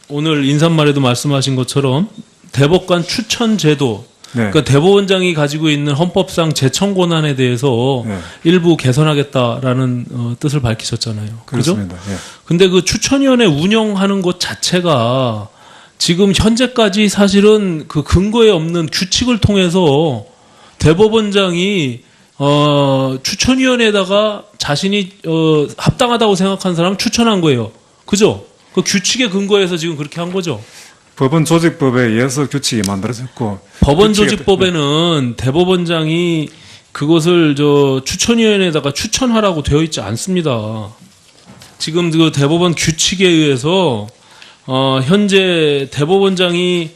오늘 인사말에도 말씀하신 것처럼 대법관 추천 제도, 네. 그러니까 대법원장이 가지고 있는 헌법상 재청 권한에 대해서 네. 일부 개선하겠다라는 뜻을 밝히셨잖아요. 그죠? 그렇습니다. 예. 근데 그 추천위원회 운영하는 것 자체가 지금 현재까지 사실은 그 근거에 없는 규칙을 통해서 대법원장이 추천위원회에다가 자신이 합당하다고 생각하는 사람을 추천한 거예요. 그죠? 그 규칙의 근거에서 지금 그렇게 한 거죠. 법원 조직법에 의해서 규칙이 만들어졌고 법원조직법에는 대법원장이 그것을 추천위원회에다가 추천하라고 되어 있지 않습니다. 지금 그 대법원 규칙에 의해서 현재 대법원장이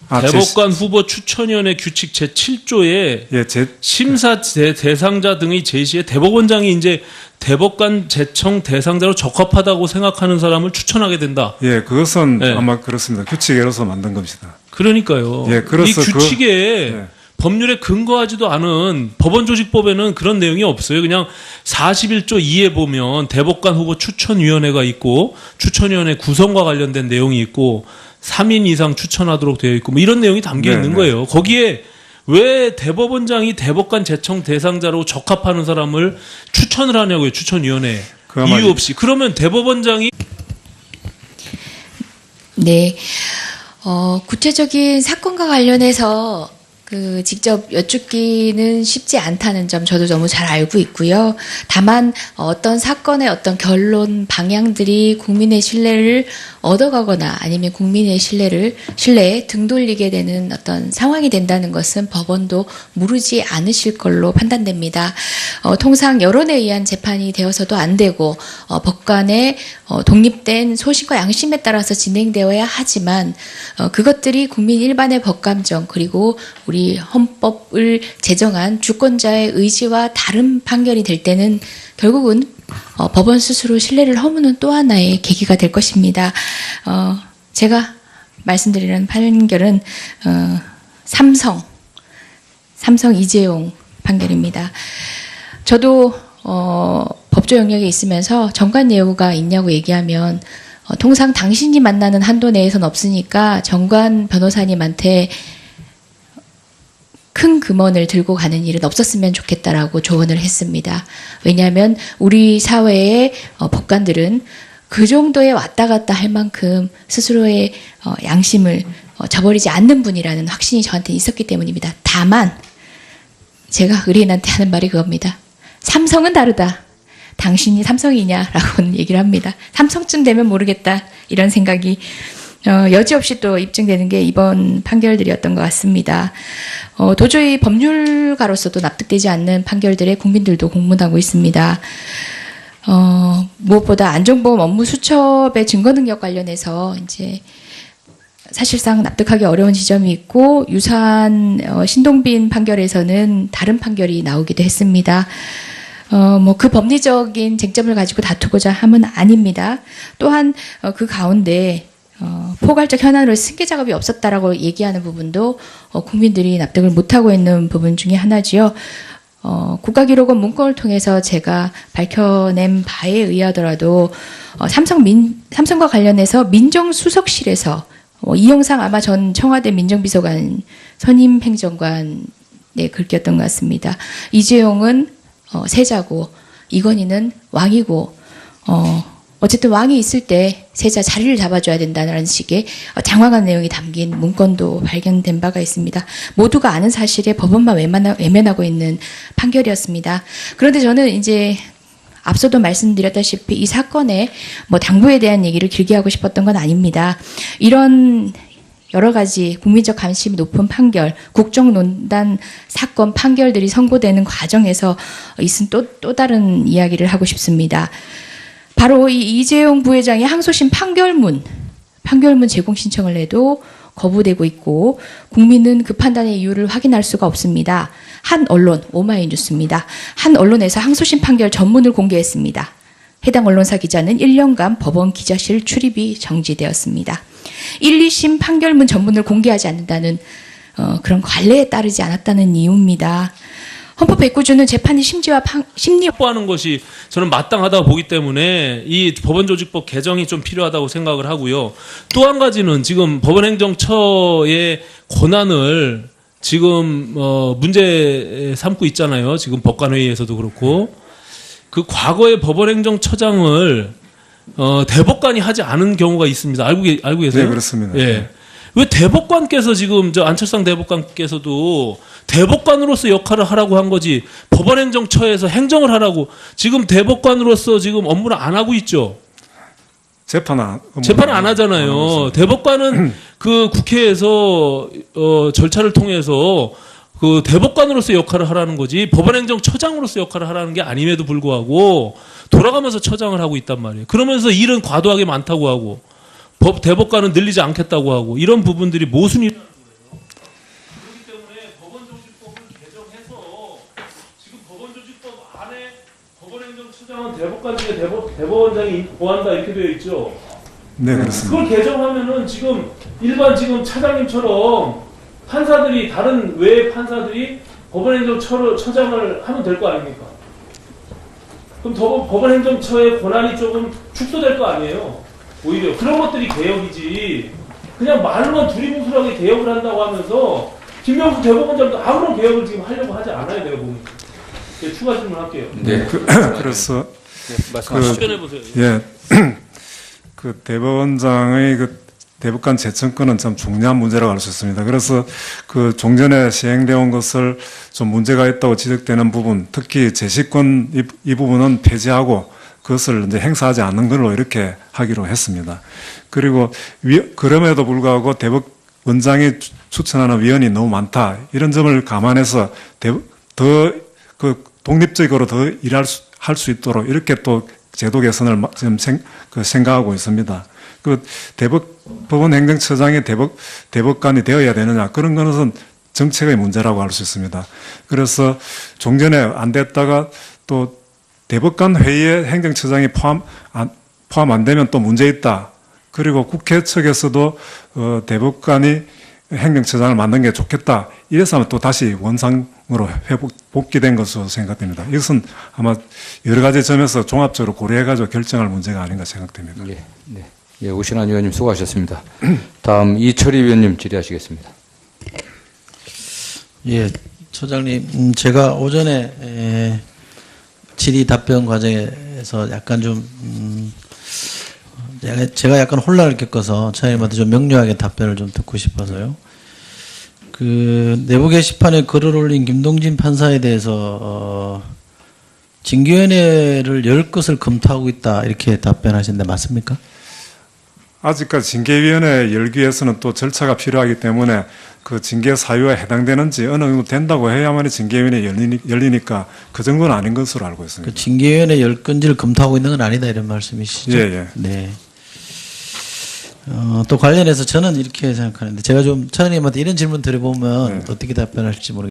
대법관 후보 추천위원회 규칙 제7조에 예, 심사 대상자 등의 제시에 대법원장이 이제 대법관 재청 대상자로 적합하다고 생각하는 사람을 추천하게 된다. 예, 그것은 네. 아마 그렇습니다. 규칙에서 만든 겁니다. 그러니까요. 예, 그래서 이 규칙에 예. 법률에 근거하지도 않은 법원조직법에는 그런 내용이 없어요. 그냥 41조 2에 보면 대법관 후보 추천위원회가 있고 추천위원회 구성과 관련된 내용이 있고 3인 이상 추천하도록 되어 있고 뭐 이런 내용이 담겨 네, 있는 네. 거예요. 거기에 왜 대법원장이 대법관 재청 대상자로 적합하는 사람을 추천을 하냐고요. 추천위원회. 아마 이유 없이. 그러면 대법원장이 네. 구체적인 사건과 관련해서 직접 여쭙기는 쉽지 않다는 점 저도 너무 잘 알고 있고요. 다만 어떤 사건의 어떤 결론 방향들이 국민의 신뢰를 얻어가거나 아니면 국민의 신뢰에 등 돌리게 되는 어떤 상황이 된다는 것은 법원도 모르지 않으실 걸로 판단됩니다. 통상 여론에 의한 재판이 되어서도 안 되고 법관의 독립된 소신과 양심에 따라서 진행되어야 하지만 그것들이 국민 일반의 법감정 그리고 우리 헌법을 제정한 주권자의 의지와 다른 판결이 될 때는 결국은 법원 스스로 신뢰를 허무는 또 하나의 계기가 될 것입니다. 제가 말씀드리는 판결은 삼성 이재용 판결입니다. 저도 법조 영역에 있으면서 정관 예우가 있냐고 얘기하면 통상 당신이 만나는 한도 내에선 없으니까 정관 변호사님한테 큰 금원을 들고 가는 일은 없었으면 좋겠다라고 조언을 했습니다. 왜냐하면 우리 사회의 법관들은 그 정도에 왔다 갔다 할 만큼 스스로의 양심을 저버리지 않는 분이라는 확신이 저한테 있었기 때문입니다. 다만 제가 의뢰인한테 하는 말이 그겁니다. 삼성은 다르다. 당신이 삼성이냐라고는 얘기를 합니다. 삼성쯤 되면 모르겠다 이런 생각이 여지없이 또 입증되는 게 이번 판결들이었던 것 같습니다. 도저히 법률가로서도 납득되지 않는 판결들에 국민들도 공분하고 있습니다. 무엇보다 안전보험 업무 수첩의 증거 능력 관련해서 이제 사실상 납득하기 어려운 지점이 있고 유사한 신동빈 판결에서는 다른 판결이 나오기도 했습니다. 그 법리적인 쟁점을 가지고 다투고자 함은 아닙니다. 또한 그 가운데 포괄적 현안으로 승계 작업이 없었다라고 얘기하는 부분도 국민들이 납득을 못하고 있는 부분 중에 하나지요. 국가기록원 문건을 통해서 제가 밝혀낸 바에 의하더라도 삼성과 관련해서 민정수석실에서 이영상 아마 전 청와대 민정비서관 선임 행정관의 글귀였던 것 같습니다. 이재용은 세자고 이건희는 왕이고 어쨌든 왕이 있을 때 세자 자리를 잡아줘야 된다는 식의 장황한 내용이 담긴 문건도 발견된 바가 있습니다. 모두가 아는 사실에 법원만 외면하고 있는 판결이었습니다. 그런데 저는 이제 앞서도 말씀드렸다시피 이 사건의 당부에 대한 얘기를 길게 하고 싶었던 건 아닙니다. 이런 여러 가지 국민적 관심이 높은 판결, 국정농단 사건 판결들이 선고되는 과정에서 있은 또 다른 이야기를 하고 싶습니다. 바로 이 이재용 부회장이 항소심 판결문 제공 신청을 해도 거부되고 있고 국민은 그 판단의 이유를 확인할 수가 없습니다. 한 언론, 오마이뉴스입니다. 한 언론에서 항소심 판결 전문을 공개했습니다. 해당 언론사 기자는 1년간 법원 기자실 출입이 정지되었습니다. 1, 2심 판결문 전문을 공개하지 않는다는 그런 관례에 따르지 않았다는 이유입니다. 헌법 109조는 재판의 심리와 확보하는 것이 저는 마땅하다고 보기 때문에 이 법원조직법 개정이 좀 필요하다고 생각을 하고요. 또 한 가지는 지금 법원행정처의 권한을 지금 문제 삼고 있잖아요. 지금 법관회의에서도 그렇고 그 과거에 법원행정처장을 대법관이 하지 않은 경우가 있습니다. 알고 계세요? 네, 그렇습니다. 예. 왜 대법관께서 지금 안철상 대법관께서도 대법관으로서 역할을 하라고 한 거지 법원행정처에서 행정을 하라고 지금 대법관으로서 지금 업무를 안 하고 있죠. 재판을 안 하잖아요. 대법관은 그 국회에서 절차를 통해서 그 대법관으로서 역할을 하라는 거지 법원행정처장으로서 역할을 하라는 게 아님에도 불구하고 돌아가면서 처장을 하고 있단 말이에요. 그러면서 일은 과도하게 많다고 하고 대법관은 늘리지 않겠다고 하고 이런 부분들이 모순이라는 거예요. 그렇기 때문에 법원조직법을 개정해서 지금 법원조직법 안에 법원행정처장은 대법관 중에 대법원장이 보한다 이렇게 되어 있죠. 네, 그렇습니다. 그걸 개정하면은 지금 일반 지금 차장님처럼 판사들이 다른 외의 판사들이 법원행정처장을 하면 될 거 아닙니까? 그럼 법원행정처의 권한이 조금 축소될 거 아니에요? 오히려 그런 것들이 개혁이지 그냥 말로만 두리뭉술하게 개혁을 한다고 하면서 김명수 대법원장도 아무런 개혁을 지금 하려고 하지 않아요. 내가 보니까. 추가 질문할게요. 네. 그래서 답변해 보세요. 예, 그 대법원장의 그 대법관 재청권은 참 중요한 문제라고 할 수 있습니다. 그래서 그 종전에 시행되어 온 것을 좀 문제가 있다고 지적되는 부분, 특히 재시권 이 부분은 폐지하고 그것을 이제 행사하지 않는 걸로 이렇게 하기로 했습니다. 그리고 그럼에도 불구하고 대법원장이 추천하는 위원이 너무 많다. 이런 점을 감안해서 더 그 독립적으로 더 할 수 있도록 이렇게 또 제도 개선을 지금 생각하고 있습니다. 그 법원 행정처장이 대법관이 되어야 되느냐 그런 것은 정책의 문제라고 할 수 있습니다. 그래서 종전에 안 됐다가 또 대법관 회의에 행정처장이 포함 안 되면 또 문제 있다. 그리고 국회 측에서도 대법관이 행정처장을 만든 게 좋겠다. 이래서 하면 또 다시 원상으로 복귀된 것으로 생각됩니다. 이것은 아마 여러 가지 점에서 종합적으로 고려해가지고 결정할 문제가 아닌가 생각됩니다. 예, 네. 예, 오신환 의원님 수고하셨습니다. 다음 이철희 의원님 질의하시겠습니다. 예, 처장님, 제가 오전에 질의 답변 과정에서 약간 좀 제가 약간 혼란을 겪어서 처장님한테 좀 명료하게 답변을 좀 듣고 싶어서요. 그 내부 게시판에 글을 올린 김동진 판사에 대해서 징계위원회를 열 것을 검토하고 있다 이렇게 답변하셨는데 맞습니까? 아직까지 징계위원회 열기 위해서는 또 절차가 필요하기 때문에 그 징계 사유에 해당되는지 어느 정도 된다고 해야만이 징계위원회 열리니까 그 정도는 아닌 것으로 알고 있습니다. 그 징계위원회 열 건지를 검토하고 있는 건 아니다 이런 말씀이시죠? 예, 예. 네. 또 관련해서 저는 이렇게 생각하는데 제가 좀 차장님한테 이런 질문 드려보면 네. 어떻게 답변하실지 모르겠습니다.